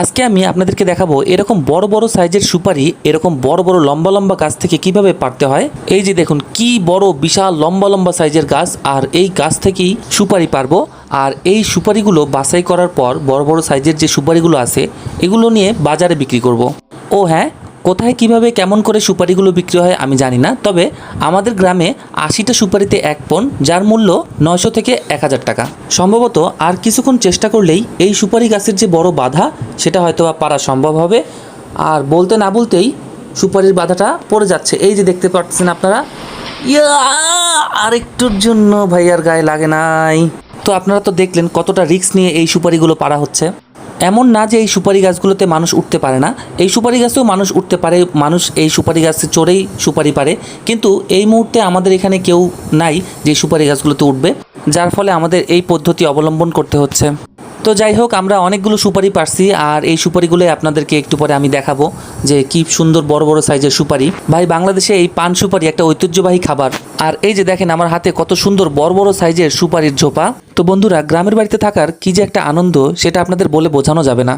আজকে আমি আপনাদেরকে দেখাবো এরকম বড় বড় সাইজের সুপারি এরকম বড় বড় লম্বা লম্বা গাছ থেকে কিভাবে পারতে হয়। এই যে দেখুন কি বড় বিশাল লম্বা লম্বা সাইজের গাছ, আর এই গাছ থেকেই সুপারি পারবো। আর এই সুপারিগুলো বাছাই করার পর বড় বড় সাইজের যে সুপারিগুলো আছে এগুলো নিয়ে বাজারে বিক্রি করব। ও হ্যাঁ, কোথায় কিভাবে কেমন করে সুপারিগুলো বিক্রি হয় আমি জানি না, তবে আমাদের গ্রামে ৮০টা সুপারিতে ১ পণ, যার মূল্য ৯০০ থেকে ১০০০ টাকা। সম্ভবত আর কিছুক্ষণ চেষ্টা করলেই এই সুপারি গাছের যে বড় বাধা সেটা হয়তো পারা সম্ভব হবে। আর বলতে না বলতেই সুপারির বাধাটা পড়ে যাচ্ছে, এই যে দেখতে পাচ্ছেন আপনারা। ইয়া, আরেকটুর জন্য ভাইয়ার গায়ে লাগে নাই। তো আপনারা তো দেখলেন কতটা রিস্ক নিয়ে এই সুপারিগুলো পারা হচ্ছে। এমন না যে এই সুপারি গাছগুলোতে মানুষ উঠতে পারে না, এই সুপারি গাছেও মানুষ উঠতে পারে, মানুষ এই সুপারি গাছে চড়েই সুপারি পারে। কিন্তু এই মুহূর্তে আমাদের এখানে কেউ নাই যে সুপারি গাছগুলোতে উঠবে, যার ফলে আমাদের এই পদ্ধতি অবলম্বন করতে হচ্ছে। তো যাই হোক, আমরা অনেকগুলো সুপারি পারছি, আর এই সুপারিগুলোই আপনাদেরকে একটু পরে আমি দেখাবো যে কি সুন্দর বড় বড় সাইজের সুপারি। ভাই, বাংলাদেশে এই পান সুপারি একটা ঐতিহ্যবাহী খাবার। আর এই যে দেখেন আমার হাতে কত সুন্দর বড় বড় সাইজের সুপারির ঝোপা। তো বন্ধুরা, গ্রামের বাড়িতে থাকার কি যে একটা আনন্দ সেটা আপনাদের বলে বোঝানো যাবে না।